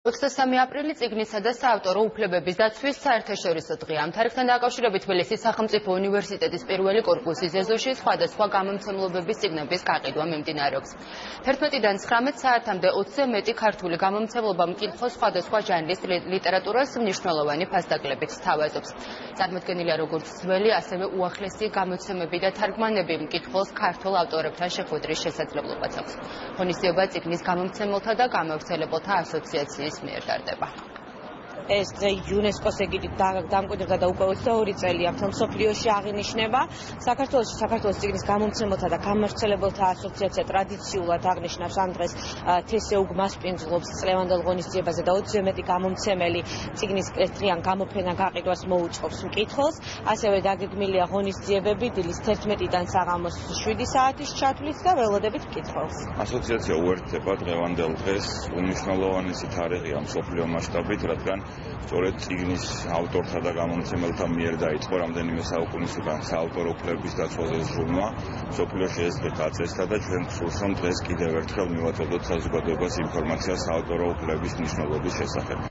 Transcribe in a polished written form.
23 აპრილი წიგნისა და საავტორო უფლებების დაცვის საერთაშორისო დღეა. ამ თარიღთან დაკავშირებით თბილისის სახელმწიფო უნივერსიტეტის პირველი კორპუსის ეზოში სხვადასხვა გამომცემლობების წიგნების გაყიდვა მიმდინარეობს. 11-დან 19 საათამდე 20-ზე მეტი ქართული გამომცემლობა მკითხოს სხვადასხვა ჟანრის ლიტერატურას მნიშვნელოვანი ფასდაკლებით სთავაზობს. წარმოდგენილია როგორც ძველი, ასევე უახლესი გამოცემები და თარგმანები მკითხველს ქართულ ავტორებთან შეხვედრის შესაძლებლობაც აქვს. ღონისძიება წიგნის გამომცემელთა და გამავრცელებელთა ასოციაციის მიერ ტარდება. ეს დღე იუნესკოს ეგიდით დამკვიდრდა და უკვე 22 წელია მთელ მსოფლიოში აღინიშნება. საქართველოს წიგნის გამომცემელთა და გამავრცელებელთა ასოციაცია ტრადიციულად აღნიშნავს ამ დღეს თესეუგ მასპინძლობს წლევანდელ ღონისძიებაზე და 20-ზე მეტი გამომცემელი წიგნის ერთდღიან გამოფენა გაყიდვას მოუწყობს მკითხველს. ასევე დაგეგმილია ღონისძიებები დილის 11-დან საღამოს 7 საათის ჩათვლით და ველოდებით მკითხველს. ასოციაცია უერთდება დღევანდელ დღეს უმნიშვნელოვანესი თარიღია მსოფლიო მასშტაბით, რადგან სწორედ წიგნის ავტორთა და გამომცემელთა მიერ დაიწყო რამდენიმე საუკუნის უკან საავტორო უფლებების დაცვაზე ზრუნვა. მსოფლიოში ეს დღე დაწესდა და ჩვენ გსურს, რომ დღეს კიდევ ერთხელ მივაწოდოთ საზოგადოებას ინფორმაცია საავტორო უფლებების მნიშვნელობის შესახებ.